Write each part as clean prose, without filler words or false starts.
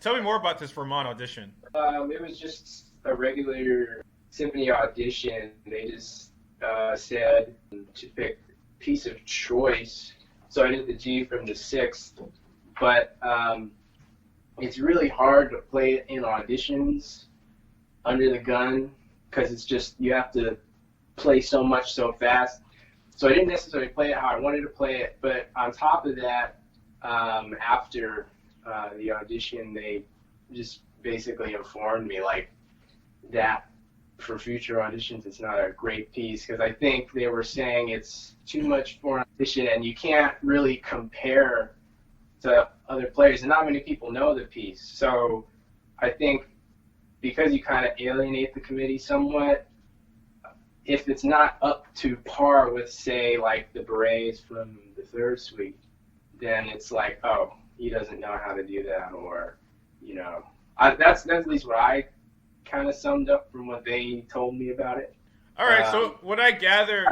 Tell me more about this Vermont audition. It was just a regular symphony audition. They just said to pick piece of choice. So I did the G from the sixth, but it's really hard to play it in auditions under the gun because it's just you have to play so much so fast. So I didn't necessarily play it how I wanted to play it, but on top of that, after the audition, they just basically informed me like that for future auditions it's not a great piece because I think they were saying it's too much for an audition and you can't really compare to other players and not many people know the piece. So I think because you kind of alienate the committee somewhat, if it's not up to par with, say, like the bourrees from the third suite, then it's like, oh, he doesn't know how to do that, or, you know, that's at least what I kind of summed up from what they told me about it. All right, so what I gather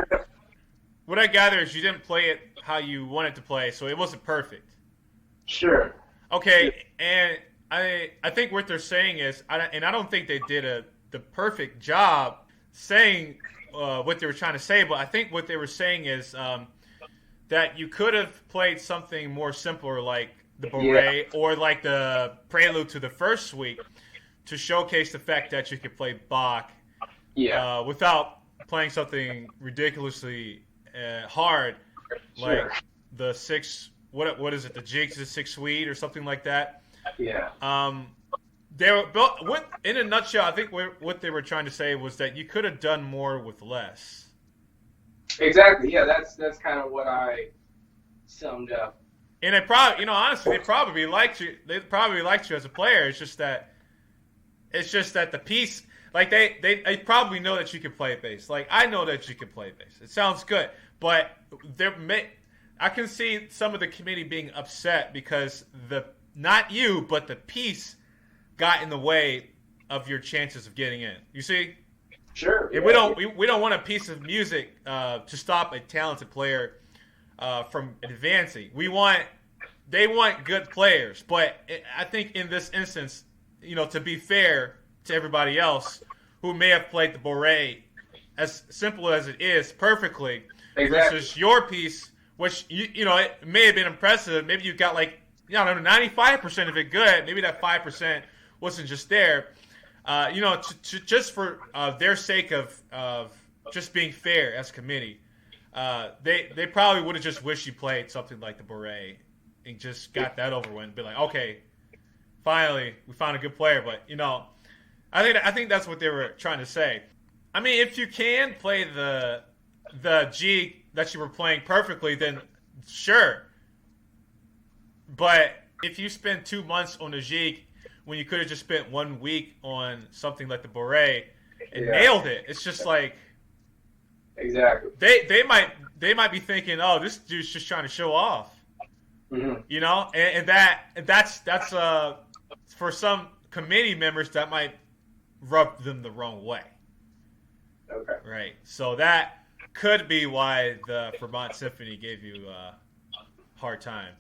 is you didn't play it how you wanted to play, so it wasn't perfect. Sure. Okay, and I think what they're saying is, and I don't think they did the perfect job saying what they were trying to say, but I think what they were saying is that you could have played something more simpler like the bourree or like the prelude to the first suite to showcase the fact that you could play Bach without playing something ridiculously hard like the six. What is it? The jigs is six suite or something like that. Yeah. They were built. In a nutshell, I think what they were trying to say was that you could have done more with less. Exactly. Yeah, that's kind of what I summed up. And they probably, honestly, they probably liked you. They probably liked you as a player. It's just that the piece, like they probably know that you can play bass. Like I know that you can play bass. It sounds good, but I can see some of the committee being upset because not you, but the piece got in the way of your chances of getting in. You see? Sure. Yeah. We don't want a piece of music to stop a talented player from advancing. They want good players, but I think in this instance, to be fair to everybody else who may have played the bourree, as simple as it is, perfectly, versus your piece, which it may have been impressive. Maybe you got 95% of it good. Maybe that 5% wasn't just there. Just for their sake of just being fair as a committee, they probably would have just wished you played something like the bourree and just got that over with and be like, okay, finally we found a good player. But I think that's what they were trying to say. I mean, if you can play the G that you were playing perfectly, then sure. But if you spend 2 months on the gigue when you could have just spent 1 week on something like the bourree and nailed it, it's just like exactly they might be thinking, oh, this dude's just trying to show off, and that's for some committee members that might rub them the wrong way. Okay. Right. So that could be why the Vermont Symphony gave you a hard time.